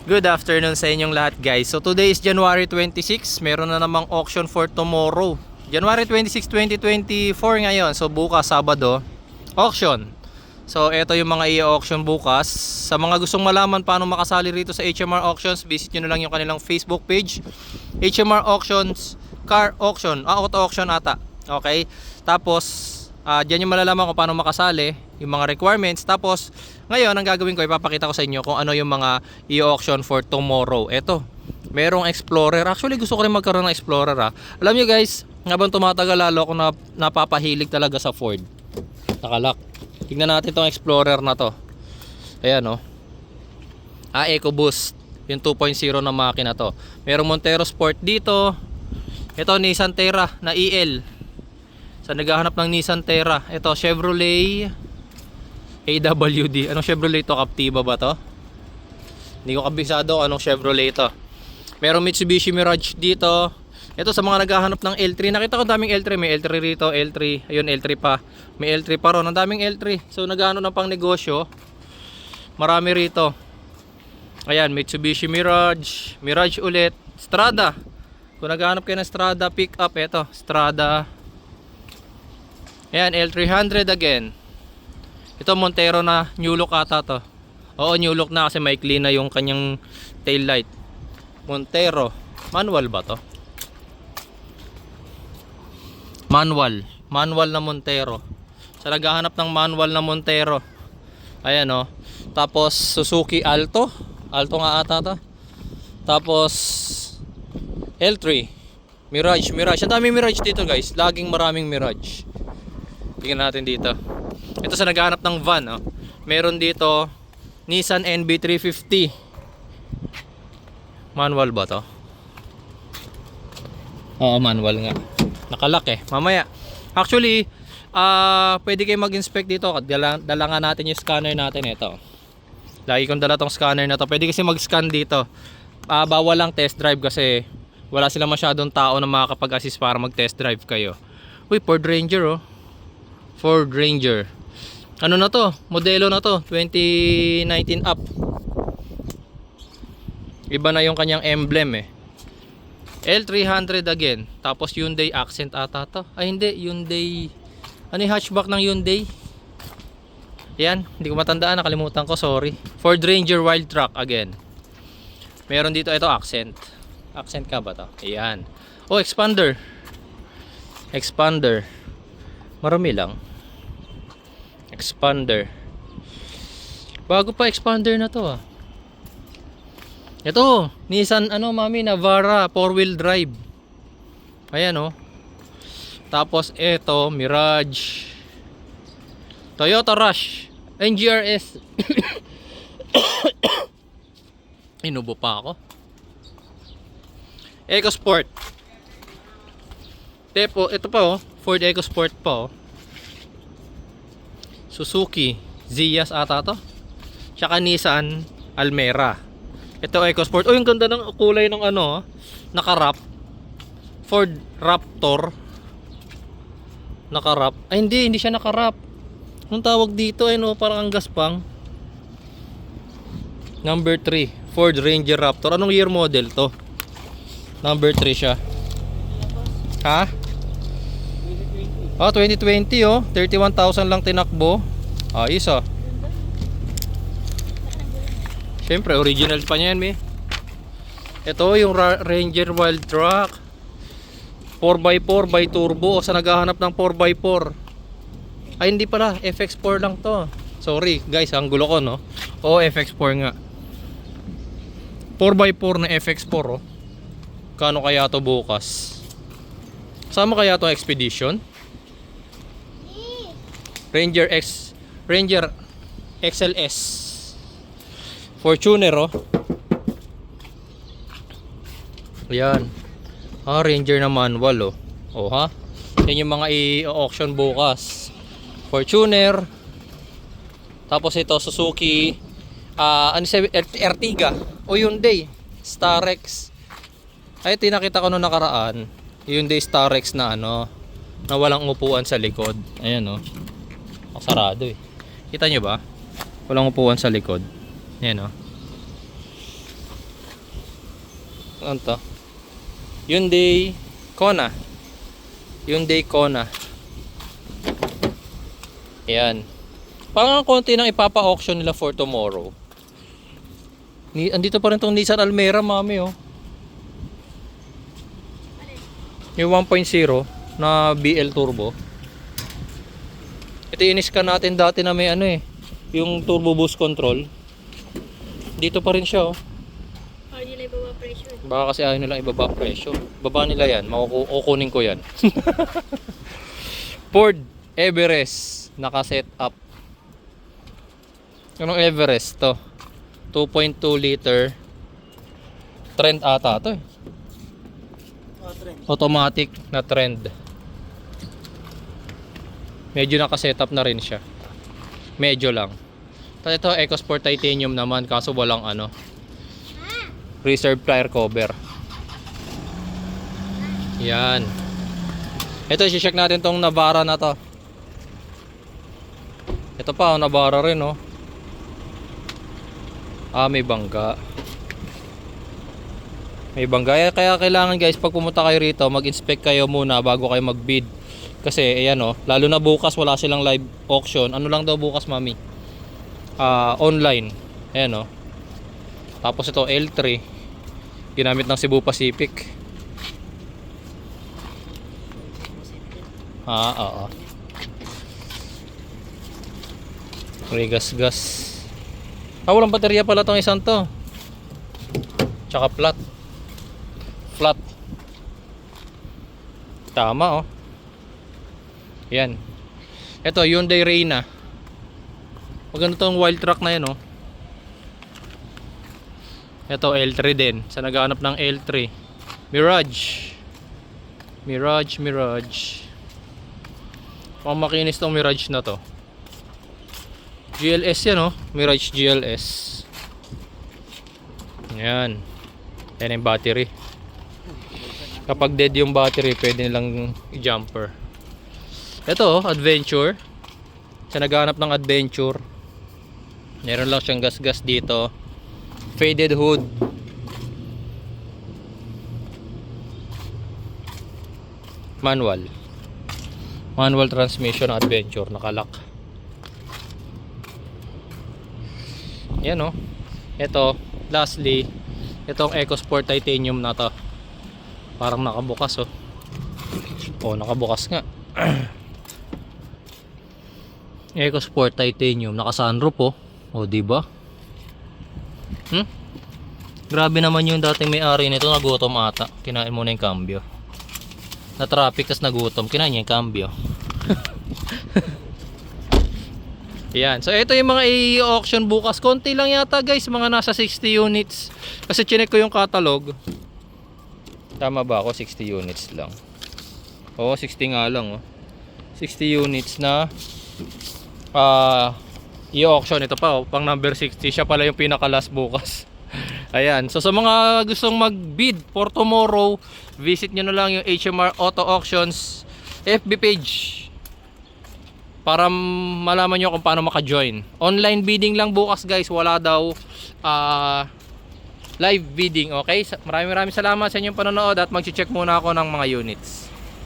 Good afternoon sa inyong lahat, guys. So today is January 26. Meron na namang auction for tomorrow. January 26, 2024 ngayon. So bukas Sabado, auction. So ito yung mga i-auction bukas. Sa mga gustong malaman paano makasali rito sa HMR Auctions, visit nyo na lang yung kanilang Facebook page, HMR Auctions Car Auction, auto auction ata. Okay? Tapos diyan yung malalaman kung paano makasali, yung mga requirements. Tapos ngayon ang gagawin ko, ipapakita ko sa inyo kung ano yung mga i-auction for tomorrow. Eto, merong Explorer. Actually gusto ko rin magkaroon ng Explorer ha. Alam nyo guys, habang tumatagal lalo ako napapahilig talaga sa Ford. Nakalak. Tignan natin tong Explorer na to. Ayan o. EcoBoost. Yung 2.0 na makina to. Merong Montero Sport dito. Ito Nissan Terra na EL. Sa naghahanap ng Nissan Terra. Ito Chevrolet AWD. Anong Chevrolet to? Captiva ba to? Hindi ko kabisado anong Chevrolet to. Merong Mitsubishi Mirage dito. Ito sa mga naghahanap ng L3. Nakita ko daming L3. May L3 rito, L3. Ayun, L3 pa. May L3 pa ron. Ang daming L3. So naghahanap ng pang negosyo. Marami rito. Ayan, Mitsubishi Mirage. Mirage ulit. Strada. Kung naghahanap kayo ng Strada, pick up. Ito, Strada. Ayan, L300 again. Ito Montero na new look ata to. Oo, new look na kasi maikli na yung kanyang tail light. Montero. Manual ba to? Manual na Montero. Sa naghahanap ng manual na Montero. Ayan o. Tapos Suzuki Alto. Alto nga ata to. Tapos L3. Mirage. Ang daming Mirage dito guys. Laging maraming Mirage. Tingnan natin dito. Ito sa naghahanap ng van, oh. Meron dito Nissan NB350. Manual ba to? Oo, manual nga. Nakalak eh. Mamaya. Actually, pwede kayo mag-inspect dito. Dala nga natin yung scanner natin. Ito. Lagi kong dala tong scanner na to. Pwede kasi mag-scan dito. Bawal lang test drive kasi wala sila masyadong tao na makakapag-assist para mag-test drive kayo. Uy, Ford Ranger oh. Ford Ranger. Ano na to? Modelo na to. 2019 up. Iba na yung kanyang emblem eh. L300 again. Tapos Hyundai Accent ata to. Ay hindi, Hyundai. Ano yung hatchback ng Hyundai? Yan, hindi ko matandaan, nakalimutan ko, sorry. Ford Ranger Wild Truck again. Meron dito ito Accent. Accent ka ba to? Ayan. Oh, Expander. Marami lang. Expander. Bago pa Expander na to ah. Ito, Nissan mami Navara 4-wheel drive. Ayan oh. Tapos ito, Mirage. Toyota Rush, NGRS. Inubo pa ako. EcoSport. Ito pa oh, Ford EcoSport pa oh. Suzuki Zias ata to. Tsaka Nissan Almera. Ito EcoSport. Oh, yung ganda ng kulay ng naka-wrap. Ford Raptor. Naka-wrap. Ay hindi siya naka-wrap. Anong tawag dito parang ang gaspang. Number 3, Ford Ranger Raptor. Anong year model to? Number 3 siya. Ha? 2020 oh. 31,000 lang tinakbo. Ayos ah. Siyempre original pa niyan, me. Ito yung Ranger Wild Truck. 4x4 by turbo. O sa naghahanap ng 4x4. Ay hindi pala, FX4 lang to. Sorry guys, ang gulo ko no. Oo, FX4 nga. 4x4 na FX4 oh. Kano kaya to bukas? Sama kaya to Expedition? Ranger XLS. Fortuner oh. Ayan. Ranger na manual oh. Oh ha. Yan yung mga i-auction bukas. Fortuner. Tapos ito Suzuki Ertiga o Hyundai Starex. Ay tinakita ko nung nakaraan. Hyundai Starex na na walang upuan sa likod. Ayan oh. Sarado eh. Kita nyo ba? Walang upuan sa likod. Ayan oh. Ano to? Hyundai Kona. Hyundai Kona. Ayan. Parang konti nang ipapa-auction nila for tomorrow. Andito pa rin tong Nissan Almera, mami, oh. Yung 1.0 na BL Turbo. Ito in-scan natin dati na may ano eh, yung turbo boost control. Dito pa rin siya, oh. Ayaw nila ibaba presyo. Baka kasi ayaw nila ibaba presyo. Baba nila yan, kukunin ko yan. Ford Everest naka-set up. Anong Everest to? 2.2 liter. Trend ata to eh. Automatic na trend. Medyo naka-set up na rin siya. Medyo lang. Tapos ito EcoSport Titanium naman, kaso walang ano, reserve tire cover. Yan. Ito, i-check natin tong Navara na to. Ito pa, Navara rin, oh. May bangga. May bangga. Kaya kailangan guys, pag pumunta kayo rito, mag-inspect kayo muna bago kayo mag-bid. Kasi, ayan, oh, lalo na bukas, wala silang live auction. Ano lang daw bukas, mami? Online. Ayan, oh. Tapos ito, L3. Ginamit ng Cebu Pacific. Oo. Regas-gas. Walang baterya pala tong isang to. Tsaka flat. Flat. Tama, oh. Yan. Ito, Hyundai Reyna. Maganda tong wild truck na yan, oh. Ito, L3 din. Sa naghahanap ng L3. Mirage. Mirage. Pang makinis tong Mirage na to. GLS yan, oh. Mirage GLS. Yan. Yan yung battery. Kapag dead yung battery, pwede nilang i-jumper. Ito, oh, Adventure. Sa naghahanap ng Adventure. Meron lang siyang gas-gas dito. Faded hood. Manual transmission Adventure, nakalock. Yan, oh. Ito, lastly, itong EcoSport Titanium na to. Parang nakabukas, oh. Oh, nakabukas nga. EcoSport Titanium, naka-sunroof, oh. Oh, di ba? Grabe naman yung dating may-ari nito, nagutom ata. Kinain muna yung cambio. Na traffic tas nagutom, kinain niya yung cambio. Yan. So ito yung mga i-auction bukas. Konti lang yata guys, mga nasa 60 units. Kasi chinek ko yung catalog. Tama ba ako? 60 units lang. Oo, 60 nga lang, oh. 60 units na i-auction. Ito pa, oh, pang number 60. Siya pala yung pinaka last bukas. Ayan. So sa mga gustong mag-bid for tomorrow, visit nyo na lang yung HMR Auto Auctions FB page para malaman nyo kung paano maka-join. Online bidding lang bukas guys. Wala daw live bidding. Okay? Maraming salamat sa inyong panonood at mag-check muna ako ng mga units.